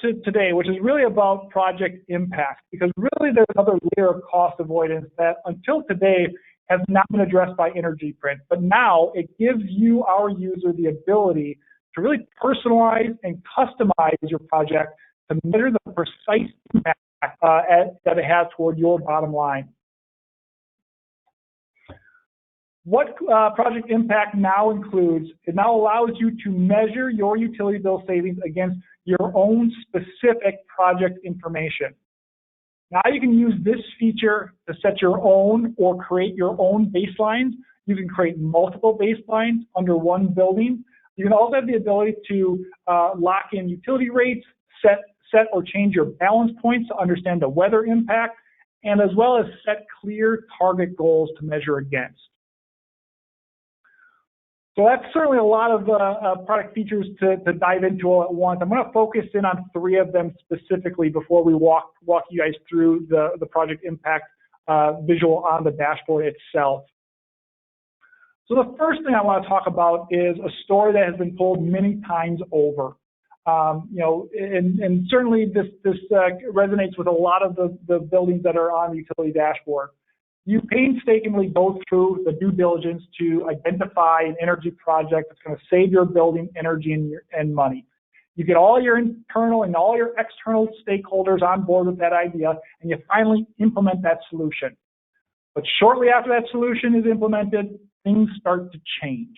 to today, which is really about project impact, because really there's another layer of cost avoidance that until today has not been addressed by EnergyPrint. But now it gives you, our user, the ability to really personalize and customize your project to measure the precise impact that it has toward your bottom line. What project impact now includes, it now allows you to measure your utility bill savings against your own specific project information. Now you can use this feature to set your own or create your own baselines. You can create multiple baselines under one building. You can also have the ability to lock in utility rates, set or change your balance points to understand the weather impact, and as well as set clear target goals to measure against. So that's certainly a lot of product features to dive into all at once. I'm going to focus in on 3 of them specifically before we walk you guys through the project impact visual on the dashboard itself. So the first thing I want to talk about is a story that has been told many times over. And certainly this resonates with a lot of the buildings that are on the utility dashboard. You painstakingly go through the due diligence to identify an energy project that's going to save your building energy and money. You get all your internal and all your external stakeholders on board with that idea, and you finally implement that solution. But shortly after that solution is implemented, things start to change.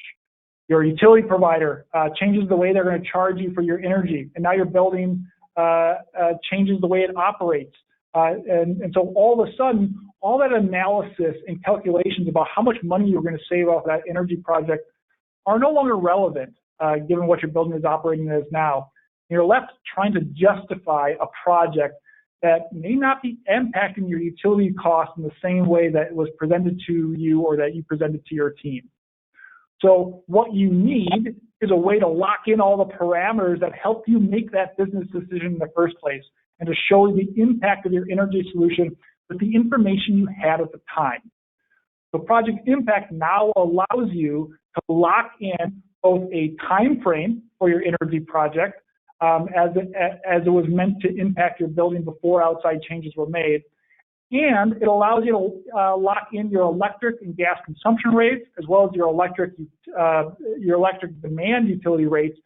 Your utility provider changes the way they're going to charge you for your energy, and now your building changes the way it operates. And so all of a sudden, all that analysis and calculations about how much money you're going to save off that energy project are no longer relevant, given what your building is operating as now. You're left trying to justify a project that may not be impacting your utility costs in the same way that it was presented to you or that you presented to your team. So what you need is a way to lock in all the parameters that help you make that business decision in the first place, and to show the impact of your energy solution with the information you had at the time. So Project Impact now allows you to lock in both a time frame for your energy project, as it was meant to impact your building before outside changes were made, and it allows you to lock in your electric and gas consumption rates, as well as your electric demand utility rates,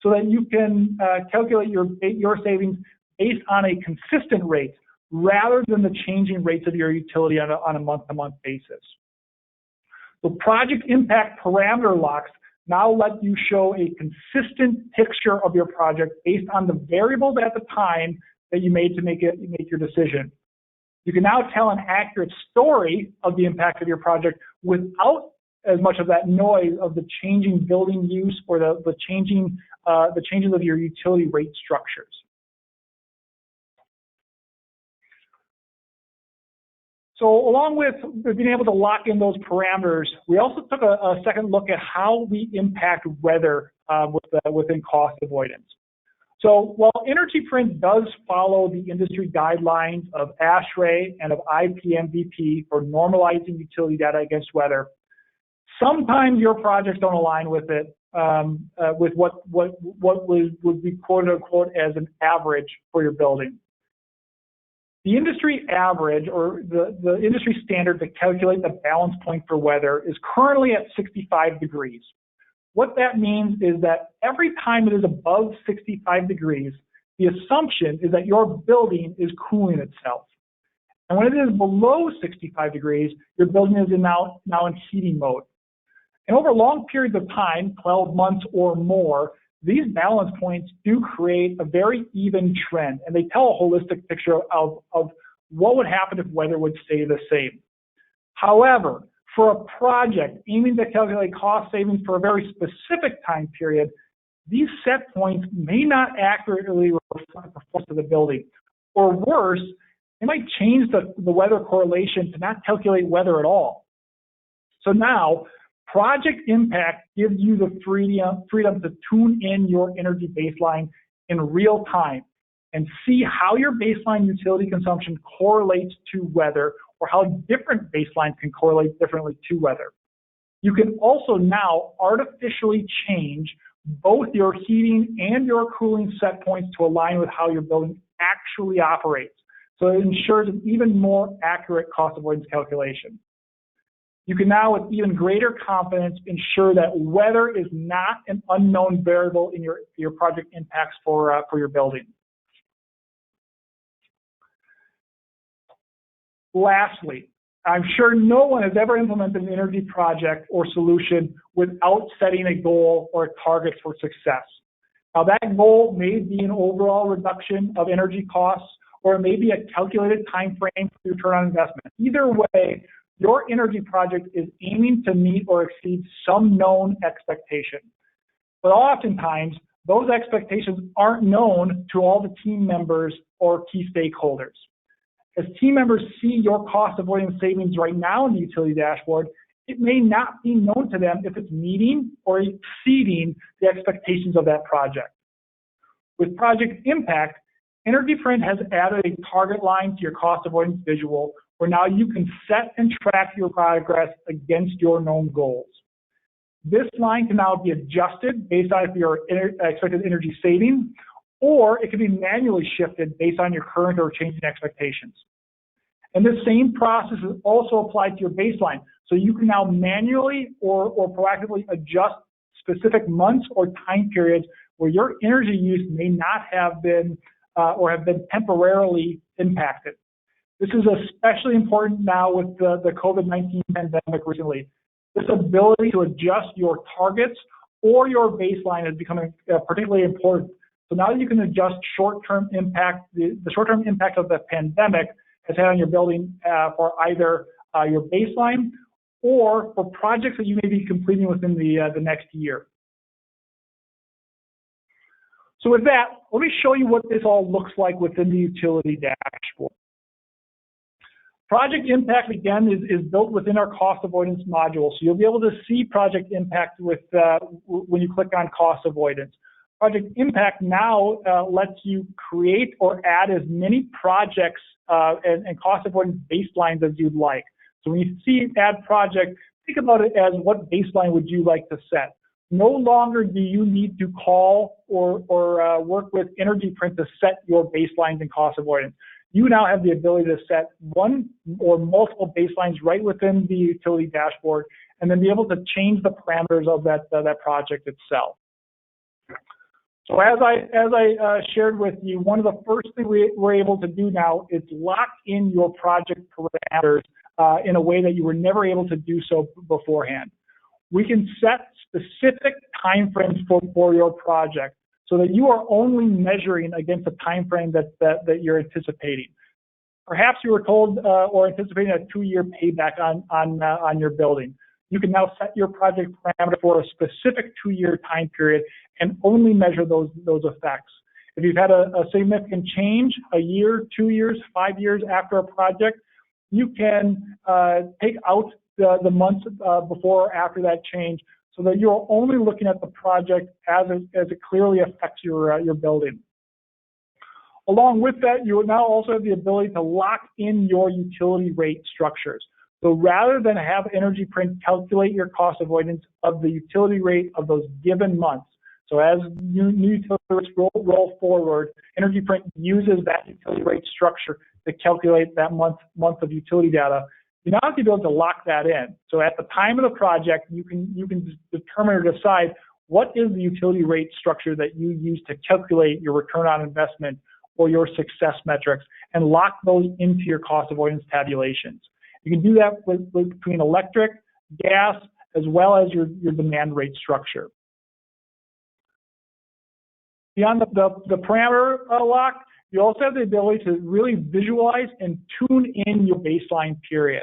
so that you can calculate your savings based on a consistent rate rather than the changing rates of your utility on a month-to-month basis. So Project Impact parameter locks now let you show a consistent picture of your project based on the variables at the time that you made to make your decision. You can now tell an accurate story of the impact of your project without as much of that noise of the changing building use or the changes of your utility rate structures. So along with being able to lock in those parameters, we also took a second look at how we impact weather within cost avoidance. So while EnergyPrint does follow the industry guidelines of ASHRAE and of IPMVP for normalizing utility data against weather, sometimes your projects don't align with it, with what would be quote unquote as an average for your building. The industry average, or the industry standard to calculate the balance point for weather, is currently at 65 degrees. What that means is that every time it is above 65 degrees, the assumption is that your building is cooling itself. And when it is below 65 degrees, your building is now in heating mode. And over long periods of time, 12 months or more, these balance points do create a very even trend, and they tell a holistic picture of what would happen if weather would stay the same. However, for a project aiming to calculate cost savings for a very specific time period, these set points may not accurately reflect the performance of the building. Or worse, they might change the weather correlation to not calculate weather at all. So now, Project Impact gives you the freedom to tune in your energy baseline in real time and see how your baseline utility consumption correlates to weather, or how different baselines can correlate differently to weather. You can also now artificially change both your heating and your cooling set points to align with how your building actually operates. So it ensures an even more accurate cost avoidance calculation. You can now, with even greater confidence, ensure that weather is not an unknown variable in your project impacts for your building. Lastly, I'm sure no one has ever implemented an energy project or solution without setting a goal or a target for success. Now, that goal may be an overall reduction of energy costs, or it may be a calculated time frame for return on investment. Either way, your energy project is aiming to meet or exceed some known expectation. But oftentimes, those expectations aren't known to all the team members or key stakeholders. As team members see your cost avoidance savings right now in the utility dashboard, it may not be known to them if it's meeting or exceeding the expectations of that project. With Project Impact, EnergyPrint has added a target line to your cost avoidance visual where now you can set and track your progress against your known goals. This line can now be adjusted based on your expected energy saving, or it can be manually shifted based on your current or changing expectations. And this same process is also applied to your baseline. So you can now manually or proactively adjust specific months or time periods where your energy use may not have been or have been temporarily impacted. This is especially important now with the COVID-19 pandemic recently. This ability to adjust your targets or your baseline is becoming particularly important. So now you can adjust short-term impact, the short-term impact of the pandemic has had on your building for either your baseline or for projects that you may be completing within the next year. So with that, let me show you what this all looks like within the utility dashboard. Project Impact, again, is built within our cost avoidance module. So you'll be able to see Project Impact with when you click on cost avoidance. Project Impact now lets you create or add as many projects and cost avoidance baselines as you'd like. So when you see add project, think about it as what baseline would you like to set. No longer do you need to call or work with EnergyPrint to set your baselines and cost avoidance. You now have the ability to set one or multiple baselines right within the utility dashboard and then be able to change the parameters of that project itself. So as I shared with you, one of the first things we're able to do now is lock in your project parameters in a way that you were never able to do so beforehand. We can set specific timeframes for your project so that you are only measuring against the time frame that you're anticipating. Perhaps you were told or anticipating a 2-year payback on your building. You can now set your project parameter for a specific 2-year time period and only measure those effects. If you've had a significant change, a year, 2 years, 5 years after a project, you can take out the months before or after that change so that you're only looking at the project as it clearly affects your building. Along with that, you will now also have the ability to lock in your utility rate structures. So rather than have EnergyPrint calculate your cost avoidance of the utility rate of those given months, so as new utility rates roll forward, EnergyPrint uses that utility rate structure to calculate that month of utility data. You now have the ability to lock that in. So at the time of the project, you can determine or decide what is the utility rate structure that you use to calculate your return on investment or your success metrics and lock those into your cost avoidance tabulations. You can do that between electric, gas, as well as your demand rate structure. Beyond the parameter lock, you also have the ability to really visualize and tune in your baseline period.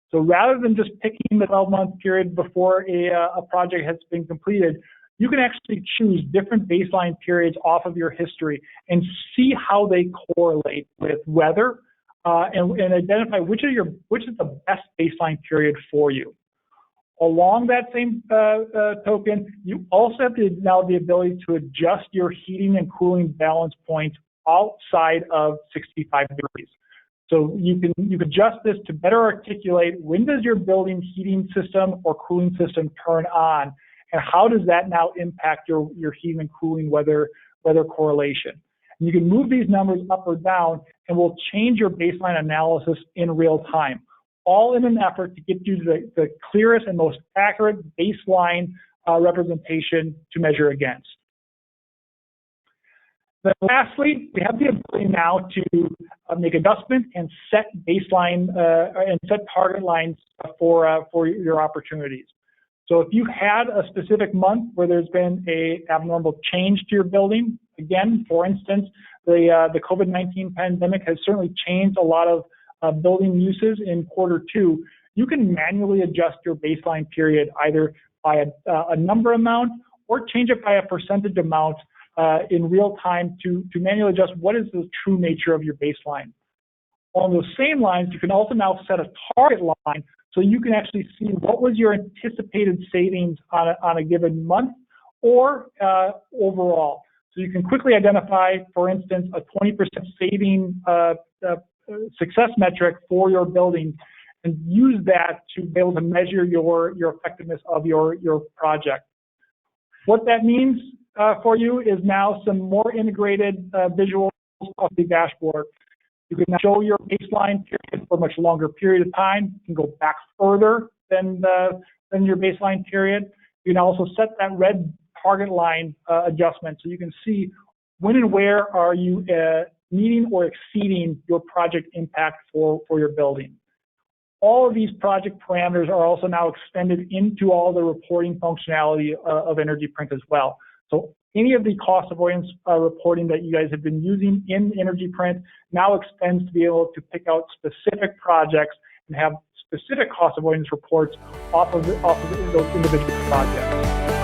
So rather than just picking the 12-month period before a project has been completed, you can actually choose different baseline periods off of your history and see how they correlate with weather and identify which is the best baseline period for you. Along that same token, you also have now the ability to adjust your heating and cooling balance points outside of 65 degrees. So you can adjust this to better articulate when does your building heating system or cooling system turn on, and how does that now impact your heating and cooling weather correlation. And you can move these numbers up or down, and we'll change your baseline analysis in real time, all in an effort to get you to the clearest and most accurate baseline representation to measure against. Then lastly, we have the ability now to make adjustments and set baseline and set target lines for your opportunities. So if you had a specific month where there's been a abnormal change to your building, again, for instance, the COVID-19 pandemic has certainly changed a lot of building uses in Q2, you can manually adjust your baseline period either by a number amount or change it by a percentage amount in real time to manually adjust what is the true nature of your baseline. On those same lines, you can also now set a target line so you can actually see what was your anticipated savings on a given month or overall. So you can quickly identify, for instance, a 20% saving success metric for your building and use that to be able to measure your effectiveness of your project. What that means for you is now some more integrated visuals of the dashboard. You can show your baseline period for a much longer period of time. You can go back further than your baseline period. You can also set that red target line adjustment so you can see when and where are you meeting or exceeding your project impact for your building. All of these project parameters are also now extended into all the reporting functionality of EnergyPrint as well. So any of the cost avoidance reporting that you guys have been using in EnergyPrint now extends to be able to pick out specific projects and have specific cost avoidance reports off of those individual projects.